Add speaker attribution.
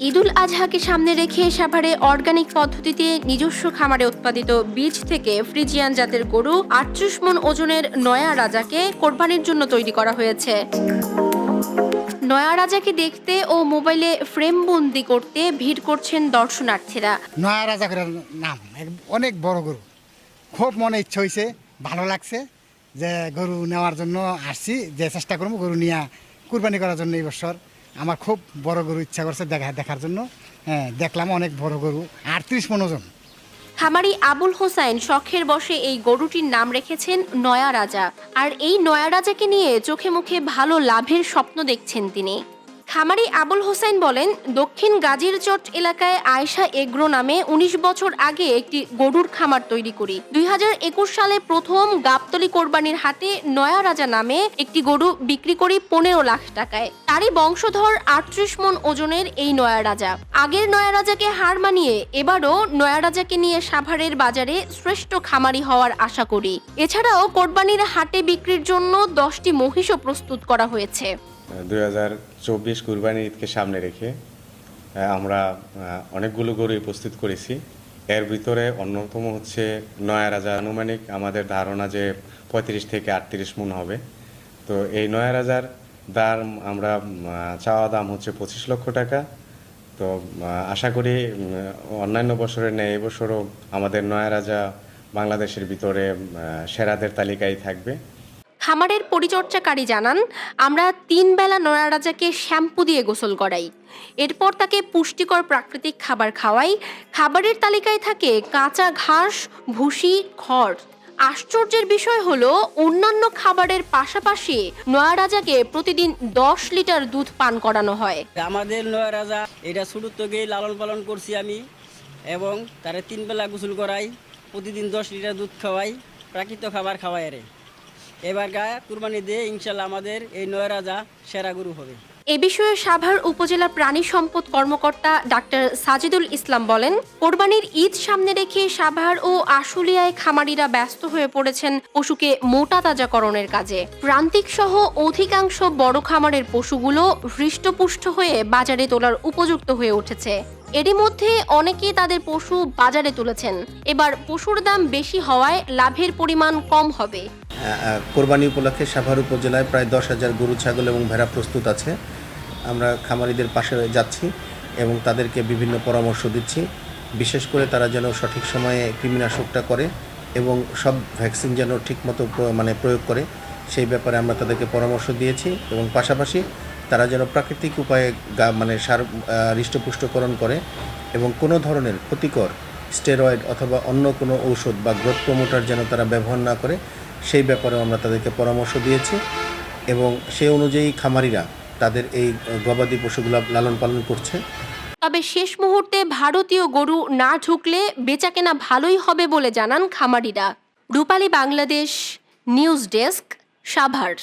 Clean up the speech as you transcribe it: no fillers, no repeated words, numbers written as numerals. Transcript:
Speaker 1: ঈদুল আজহাকে সামনে রেখে সাভারে অর্গানিক পদ্ধতিতে নিজস্ব খামারে উৎপাদিত বীজ থেকে ফ্রিজিয়ান জাতের গরু ৩৮ মণ ওজনের নয়া রাজাকে কোরবানির জন্য তৈরি করা হয়েছে। নয়া রাজাকে দেখতে ও মোবাইলে ফ্রেমবন্দি করতে ভিড় করছেন দর্শনার্থীরা।
Speaker 2: নয়া রাজা নাম অনেক বড় গরু, খুব মনে ইচ্ছা হয়েছে, ভালো লাগছে যে গরু নেওয়ার জন্য আসছি, যে চেষ্টা করবো গরু নিয়ে কুরবানি করার জন্য। এই বছর আমার খুব বড় গরু ইচ্ছা করছে দেখার জন্য। হ্যাঁ, দেখলাম অনেক বড় গরু, ৩৮ মণ ওজন।
Speaker 1: খামারি আবুল হোসাইন শখের বশে এই গরুটির নাম রেখেছেন নয়া রাজা। আর এই নয়া রাজাকে নিয়ে চোখে মুখে ভালো লাভের স্বপ্ন দেখছেন তিনি। খামারি আবুল হোসাইন বলেন, দক্ষিণ গাজীরচট এলাকায় আয়েশা এগ্রো নামে ১৯ বছর আগে একটি গরুর খামার তৈরি করি। ২০২১ সালে প্রথম গাবতলী কোরবানির হাটে নয়া রাজা নামে একটি গরু বিক্রি করি ১৫ লাখ টাকায়। তারই বংশধর ৩৮ মণ ওজনের এই নয়া রাজা। আগের নয়া রাজাকে হার মানিয়ে এবারও নয়া রাজাকে নিয়ে সাভারের বাজারে শ্রেষ্ঠ খামারি হওয়ার আশা করি। এছাড়াও কোরবানির হাটে বিক্রির জন্য ১০টি মহিষও প্রস্তুত করা হয়েছে।
Speaker 3: ২০২৪ কুরবানি ঈদকে সামনে রেখে আমরা অনেকগুলো গরু প্রস্তুত করেছি। এর ভিতরে অন্যতম হচ্ছে নয়া রাজা। আনুমানিক আমাদের ধারণা যে ৩৫ থেকে ৩৮ মণ হবে। তো এই নয়া রাজার দাম আমরা চাওয়া দাম হচ্ছে ২৫ লক্ষ টাকা। তো আশা করি অন্যান্য বছরের ন্যায় এবছরও আমাদের নয়া রাজা বাংলাদেশের ভিতরে সেরাদের তালিকায় থাকবে।
Speaker 1: খামারের পরিচর্যাকারী জানান, আমরা ৩ বেলা নয়া রাজাকে শ্যাম্পু দিয়ে গোসল করাই, এরপর তাকে পুষ্টিকর প্রাকৃতিক খাবার খাওয়াই। খাবারের তালিকায় থাকে কাঁচা ঘাস, ভুসি, খড়। আশ্চর্যের বিষয় হলো, অন্যান্য খাবারের পাশাপাশি নয়া রাজাকে প্রতিদিন ১০ লিটার দুধ পান করানো হয়।
Speaker 4: আমাদের নয়া রাজা এটা ছোট থেকেই লালন পালন করছি আমি, এবং তারা ৩ বেলা গোসল করাই, প্রতিদিন ১০ লিটার দুধ খাওয়াই, প্রাকৃতিক খাবার খাওয়াই। এবার কুরবানি দিয়ে ইনশাল্লাহ আমাদের এই নয়া রাজা সেরা গরু হবে।
Speaker 1: এ বিষয়ে সাভার উপজেলা প্রাণী সম্পদ কর্মকর্তা ডাক্তার সাজিদুল ইসলাম বলেন, কোরবানির ঈদ সামনে রেখে সাভার ও আশুলিয়ায় খামারিরা ব্যস্ত হয়ে পড়েছেন পশুকে মোটা তাজাকরণের কাজে। প্রান্তিক সহ অধিকাংশ বড় খামারের পশুগুলো হৃষ্টপুষ্ট হয়ে বাজারে তোলার উপযুক্ত হয়ে উঠেছে। এরই মধ্যে অনেকেই তাদের পশু বাজারে তুলেছেন। এবার পশুর দাম বেশি হওয়ায় লাভের পরিমাণ কম হবে।
Speaker 5: কোরবানি উপলক্ষে সাভার উপজেলায় প্রায় ১০,০০০ গরু, ছাগল এবং ভেড়া প্রস্তুত আছে। আমরা খামারিদের পাশে যাচ্ছি এবং তাদেরকে বিভিন্ন পরামর্শ দিচ্ছি, বিশেষ করে তারা যেন সঠিক সময়ে কৃমিনাশকটা করে এবং সব ভ্যাকসিন যেন ঠিকমতো প্রয়োগ করে, সেই ব্যাপারে আমরা তাদেরকে পরামর্শ দিয়েছি। এবং পাশাপাশি তারা যেন প্রাকৃতিক উপায়ে সার হৃষ্টপুষ্টকরণ করে এবং কোনো ধরনের ক্ষতিকর স্টেরয়েড অথবা অন্য কোনো ঔষধ বা গ্রোথ প্রমোটার যেন তারা ব্যবহার না করে, সেই ব্যাপারেও আমরা তাদেরকে পরামর্শ দিয়েছি। এবং সেই অনুযায়ী খামারিরা তাদের এই গবাদি পশুগুলো লালন পালন করছে।
Speaker 1: তবে শেষ মুহূর্তে ভারতীয় গরু না ঢুকলে বেচাকেনা ভালোই হবে বলে জানান খামারিরা। রূপালী বাংলাদেশ নিউজ ডেস্ক, সাভার।